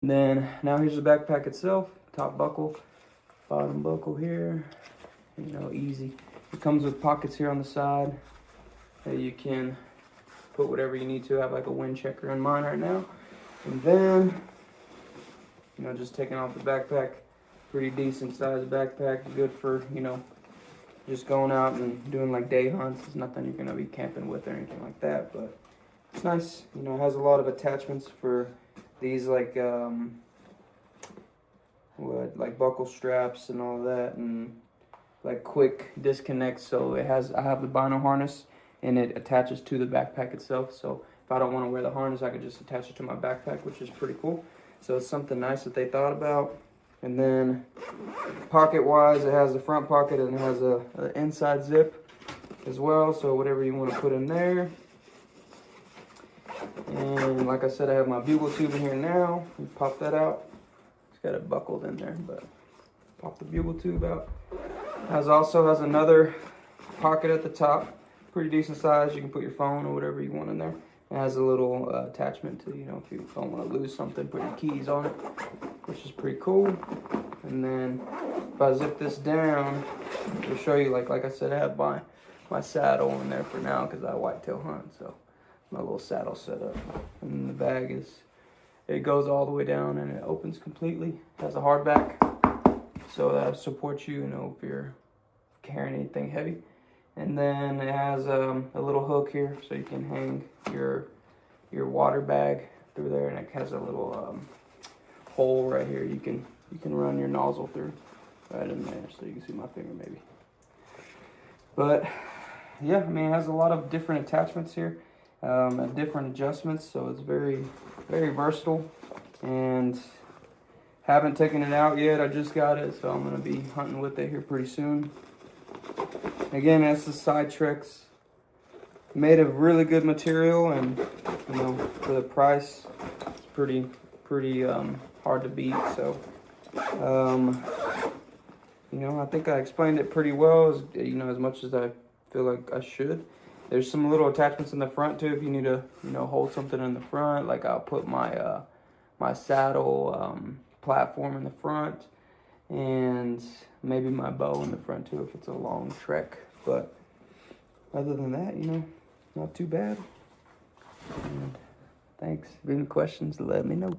And then now here's the backpack itself. Top buckle, bottom buckle here. You know, easy. It comes with pockets here on the side that you can put whatever you need to. I have like a wind checker in mine right now. And then, you know, just taking off the backpack. Pretty decent sized backpack. Good for, you know, just going out and doing like day hunts. It's nothing you're gonna be camping with or anything like that, but it's nice. You know, it has a lot of attachments for these like like buckle straps and all that, and like quick disconnects. So it has, I have the bino harness and it attaches to the backpack itself. So if I don't want to wear the harness, I could just attach it to my backpack, which is pretty cool. So it's something nice that they thought about. And then pocket wise, it has the front pocket and it has a inside zip as well. So whatever you want to put in there. And like I said, I have my bugle tube in here now. You pop that out. It's got it buckled in there, but pop the bugle tube out. Also has another pocket at the top, pretty decent size. You can put your phone or whatever you want in there. It has a little attachment to, you know, if you don't want to lose something, put your keys on it, which is pretty cool. And then if I zip this down, to show you, like I said, I have my saddle in there for now because I whitetail hunt, so my little saddle set up. And the bag is, it goes all the way down and it opens completely. It has a hard back, so that supports you, you know, if you're carrying anything heavy. And then it has a little hook here, so you can hang your water bag through there, and it has a little hole right here. You can run your nozzle through right in there, so you can see my finger maybe. But yeah, I mean, it has a lot of different attachments here, and different adjustments, so it's very, very versatile. And haven't taken it out yet. I just got it, so I'm gonna be hunting with it here pretty soon. Again, that's the Siatrex, made of really good material, and you know, for the price, it's pretty hard to beat. So, you know, I think I explained it pretty well, as you know, as much as I feel like I should. There's some little attachments in the front too, if you need to, you know, hold something in the front. Like I'll put my my saddle platform in the front, and maybe my bow in the front too if it's a long trek. But other than that, you know, not too bad. And thanks. If you have any questions, let me know.